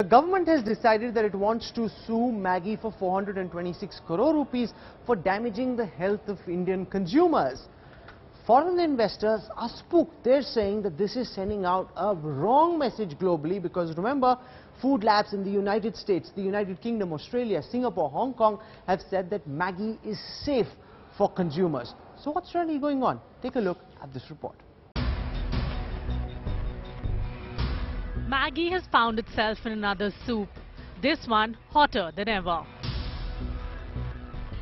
government has decided that it wants to sue Maggi for 426 crore rupees for damaging the health of Indian consumers. Foreign investors are spooked. They're saying that this is sending out a wrong message globally because remember, food labs in the United States, the United Kingdom, Australia, Singapore, Hong Kong have said that Maggi is safe for consumers. So what's really going on? Take a look at this report. Maggi has found itself in another soup, this one hotter than ever.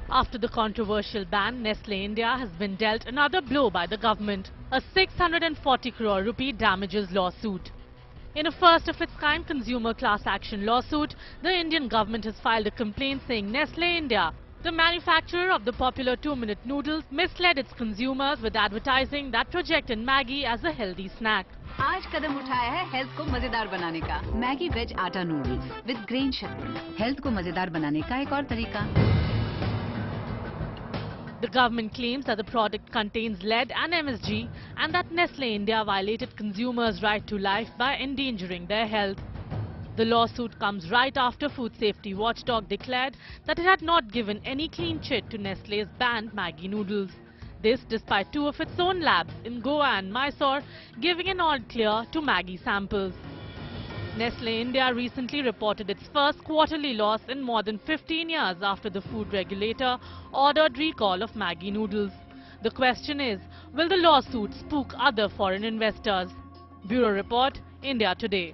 After the controversial ban, Nestle India has been dealt another blow by the government, a 640 crore rupee damages lawsuit. In a first-of-its-kind consumer class action lawsuit, the Indian government has filed a complaint saying Nestle India, the manufacturer of the popular 2-minute noodles, misled its consumers with advertising that projected Maggi as a healthy snack. आज कदम उठाया है health को मजेदार बनाने का Maggi veg आटा noodles with grain शक्ति health को मजेदार बनाने का एक और तरीका. The government claims that the product contains lead and MSG and that Nestle India violated consumers' right to life by endangering their health. The lawsuit comes right after food safety watchdog declared that it had not given any clean chit to Nestle's banned Maggi noodles. This despite two of its own labs in Goa and Mysore giving an all clear to Maggi samples. Nestle India recently reported its first quarterly loss in more than 15 years after the food regulator ordered recall of Maggi noodles. The question is, will the lawsuit spook other foreign investors? Bureau Report, India Today.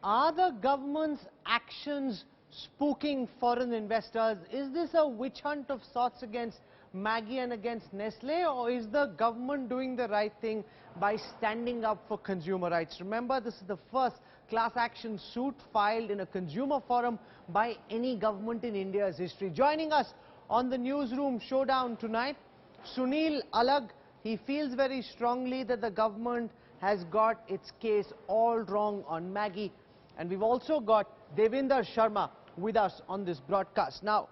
Are the government's actions spooking foreign investors? Is this a witch hunt of sorts against Maggi and against Nestle, or is the government doing the right thing by standing up for consumer rights? Remember, this is the first class action suit filed in a consumer forum by any government in India's history. Joining us on the newsroom showdown tonight, Sunil Alag. He feels very strongly that the government has got its case all wrong on Maggi. And we've also got Devendra Sharma with us on this broadcast. Now,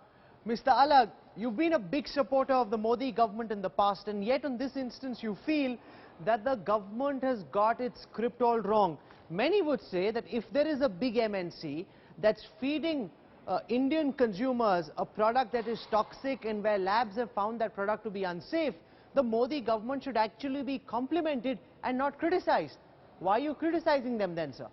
Mr. Alag, you've been a big supporter of the Modi government in the past, and yet on this instance you feel that the government has got its script all wrong. Many would say that if there is a big MNC that's feeding Indian consumers a product that is toxic and where labs have found that product to be unsafe, the Modi government should actually be complimented and not criticized. Why are you criticizing them then, sir?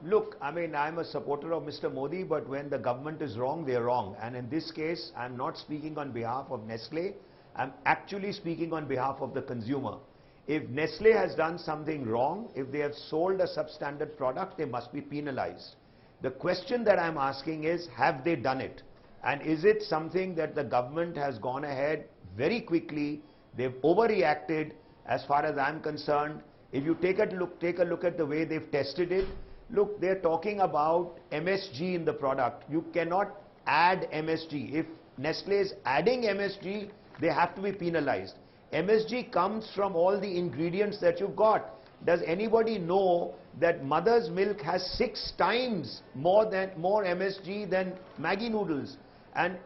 Look, I mean, I'm a supporter of Mr. Modi, but when the government is wrong, they're wrong. And in this case, I'm not speaking on behalf of Nestle. I'm actually speaking on behalf of the consumer. If Nestle has done something wrong, if they have sold a substandard product, they must be penalized. The question that I'm asking is, have they done it? And is it something that the government has gone ahead very quickly? They've overreacted. As far as I'm concerned, if you take a look at the way they've tested it, look, they're talking about MSG in the product. You cannot add MSG. If Nestle is adding MSG, they have to be penalized. MSG comes from all the ingredients that you've got. Does anybody know that mother's milk has 6 times more MSG than Maggi noodles? And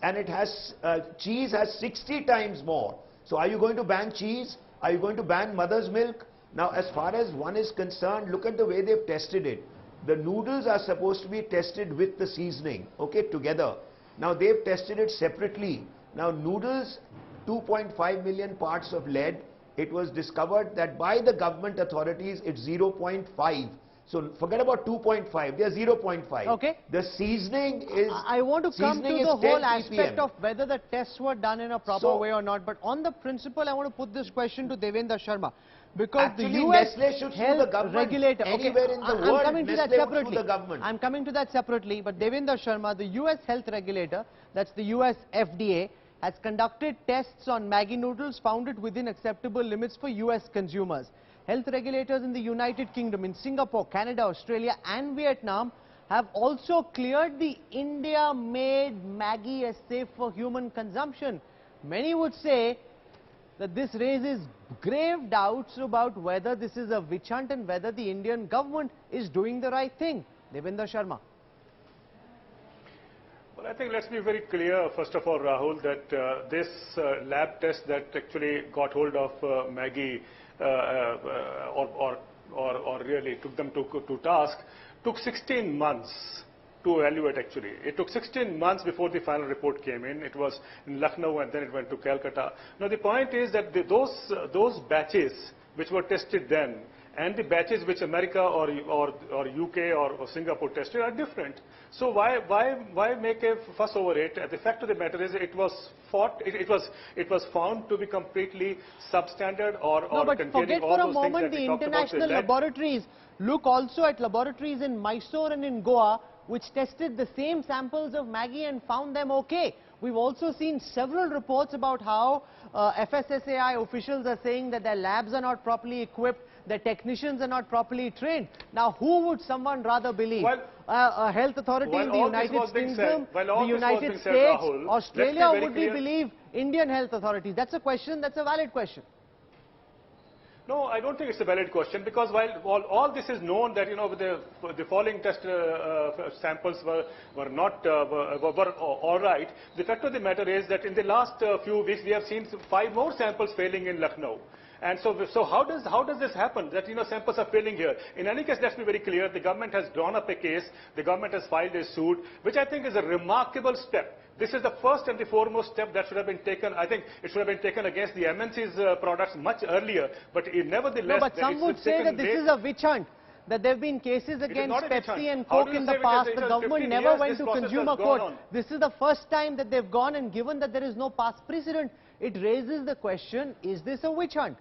it has, cheese has 60 times more. So are you going to ban cheese? Are you going to ban mother's milk? Now, as far as one is concerned, look at the way they've tested it. The noodles are supposed to be tested with the seasoning, okay, together. Now, they've tested it separately. Now, noodles, 2.5 million parts of lead. It was discovered that by the government authorities, it's 0.5. So, forget about 2.5, they're 0.5. Okay. The seasoning is... I want to come to the whole aspect of whether the tests were done in a proper way or not. But on the principle, I want to put this question to Devendra Sharma. Because actually, the US Nestle should sue the government regulator, anywhere in the world. Nestle would sue the government. I'm coming to that separately, but Devendra Sharma, the US health regulator, that's the US FDA, has conducted tests on Maggi noodles, found it within acceptable limits for US consumers. Health regulators in the United Kingdom, in Singapore, Canada, Australia and Vietnam have also cleared the India-made Maggi as safe for human consumption. Many would say that this raises grave doubts about whether this is a witch hunt and whether the Indian government is doing the right thing. Devendra Sharma. Well, I think let's be very clear, first of all, Rahul, that this lab test that actually got hold of Maggi or really took them to task took 16 months to evaluate actually. It took 16 months before the final report came in. It was in Lucknow and then it went to Calcutta. Now the point is that those batches which were tested then and the batches which America or UK or Singapore tested are different. So why make a fuss over it? The fact of the matter is it was found to be completely substandard or No, but containing forget all for a those things moment that we the talked about, international lead. laboratories. Look also at laboratories in Mysore and in Goa which tested the same samples of Maggi and found them okay. We've also seen several reports about how FSSAI officials are saying that their labs are not properly equipped, their technicians are not properly trained. Now, who would someone rather believe? A health authority in the United Kingdom, the United States, Rahul, Australia, or would we believe Indian health authorities? That's a question, that's a valid question. No, I don't think it's a valid question because while all this is known that the following test samples were all right, the fact of the matter is that in the last few weeks we have seen 5 more samples failing in Lucknow. And so how does this happen that samples are failing here? In any case, let's be very clear. The government has drawn up a case. The government has filed a suit, which I think is a remarkable step. This is the first and the foremost step that should have been taken. I think it should have been taken against the MNC's products much earlier. But nevertheless, no, but some would say that this is a witch hunt. That there have been cases against Pepsi and Coke in the past. The government never went to consumer court. This is the first time that they've gone, and given that there is no past precedent, it raises the question, is this a witch hunt?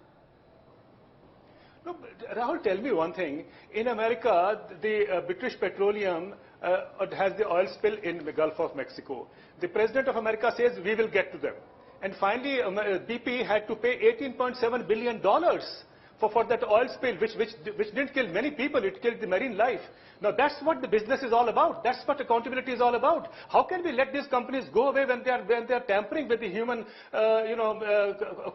No, Rahul, tell me one thing. In America, the British Petroleum has the oil spill in the Gulf of Mexico. The President of America says we will get to them. And finally, BP had to pay $18.7 billion for that oil spill, which didn't kill many people, it killed the marine life. Now that's what the business is all about. That's what accountability is all about. How can we let these companies go away when they are tampering with the human,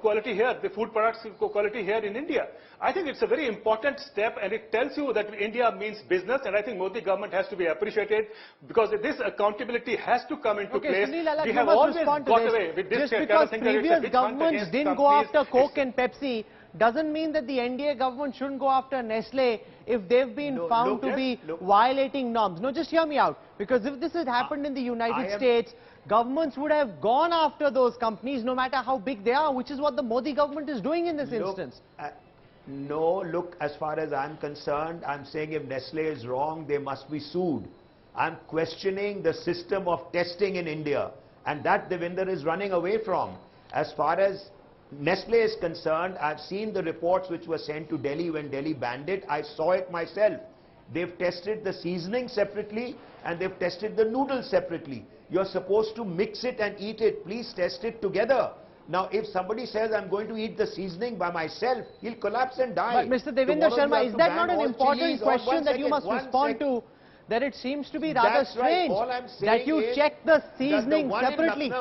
quality here, the food products quality here in India? I think it's a very important step, and it tells you that India means business, and I think Modi government has to be appreciated because this accountability has to come into place. Sunil, we have always got away with this just because previous governments didn't go after Coke and Pepsi doesn't mean that the NDA government shouldn't go after Nestle if they've been found to be violating norms. No, just hear me out. Because if this had happened in the United States, governments would have gone after those companies no matter how big they are, which is what the Modi government is doing in this instance. No, look, as far as I'm concerned, I'm saying if Nestle is wrong, they must be sued. I'm questioning the system of testing in India, and that Devinder is running away from. As far as Nestle is concerned, I've seen the reports which were sent to Delhi when Delhi banned it. I saw it myself. They've tested the seasoning separately and they've tested the noodles separately. You're supposed to mix it and eat it. Please test it together. Now, if somebody says, I'm going to eat the seasoning by myself, he'll collapse and die. But Mr. Devinder Sharma, is that not an important question that you must respond to? That it seems to be rather strange that you check the seasoning separately.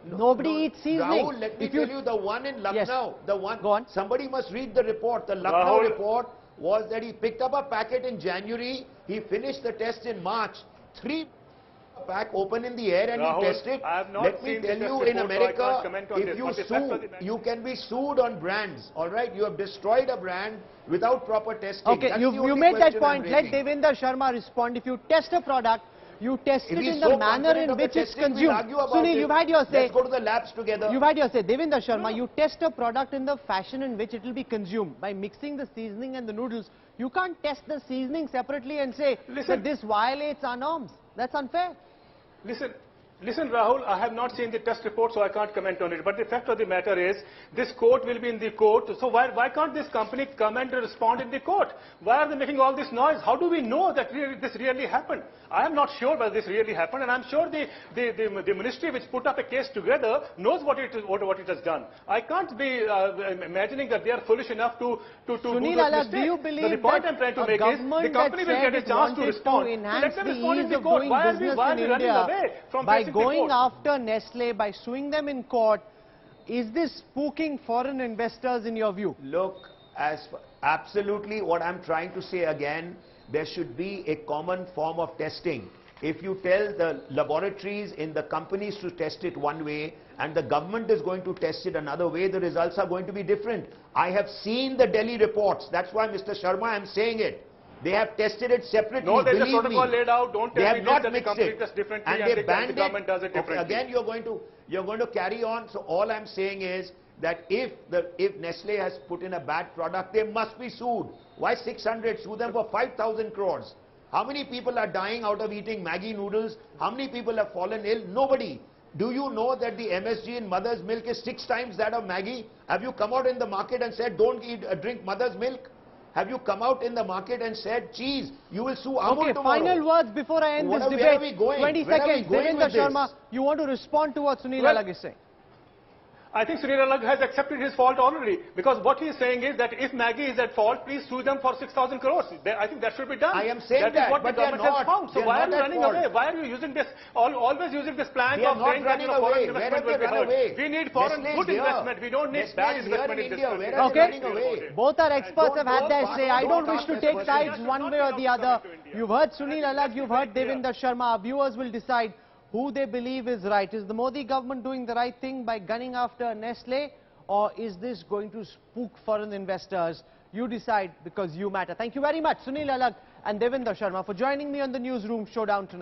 Nobody eats seasoning. Rahul, let me tell you, the one in Lucknow, the one, go on. Somebody must read the report. The Lucknow report was that he picked up a packet in January, he finished the test in March. 3 pack open in the air and Rahul, he tested. Let me tell you, in America, if you sue, you can be sued on brands. All right, you have destroyed a brand without proper testing. Okay, you made that point. Let Devinder Sharma respond. If you test a product, you test it in the manner in which it's consumed. Sunil, you've had your say. Let's go to the labs together. You've had your say. Devinder Sharma, you test a product in the fashion in which it will be consumed. By mixing the seasoning and the noodles, you can't test the seasoning separately and say that this violates our norms. That's unfair. Listen, Rahul, I have not seen the test report, so I can't comment on it. But the fact of the matter is, this court will be in the court. So why can't this company come and respond in the court? Why are they making all this noise? How do we know that this really happened? I am not sure whether this really happened, and I'm sure the ministry which put up a case together knows what it has done. I can't be imagining that they are foolish enough to Sunil, do you believe the point I'm trying to make is the company will get a chance to respond. Let them respond in the court. Why are we running away from by going after Nestle, by suing them in court? Is this spooking foreign investors in your view? Look, absolutely what I'm trying to say again, there should be a common form of testing. if you tell the laboratories in the companies to test it one way and the government is going to test it another way, the results are going to be different. I have seen the Delhi reports. That's why, Mr. Sharma, I am saying it. They have tested it separately. No, there's a believe protocol me. laid out. Don't They tell have me not that the mixed company it. does differently And and they banned the government does it Okay, differently. again, you're going to carry on. So all I'm saying is that if Nestle has put in a bad product, they must be sued. Why 600? Sue them for 5,000 crores. How many people are dying out of eating Maggi noodles? How many people have fallen ill? Nobody. Do you know that the MSG in mother's milk is 6 times that of Maggi? Have you come out in the market and said, don't drink mother's milk? Have you come out in the market and said, cheese, you will sue Amul Okay, tomorrow? final words before I end this debate. Where are we going? 20 Where are we seconds. going Devinder with this? Sharma, you want to respond to what Sunil Well, Alagh is saying? I think Sunil Alagh has accepted his fault already, because what he is saying is that if Maggi is at fault, please sue them for 6,000 crores. I think that should be done. I am saying that is what but the government has found. So They why are not you at running fault. away? Why are you using this, always using this plank They are of not saying that running foreign away. Where investment have will they be run hurt? away? We need foreign Nestle is good here. investment. We don't need Nestle bad is here investment in in this India. country. Where are they running Okay. away? Both our experts have had their say. I don't wish to ask take this sides question. one way or the other. You've heard Sunil Alagh, you've heard Devinder Sharma. Our viewers will decide who they believe is right. Is the Modi government doing the right thing by gunning after Nestle, or is this going to spook foreign investors? You decide, because you matter. Thank you very much, Sunil Alagh and Devinder Sharma, for joining me on the Newsroom Showdown tonight.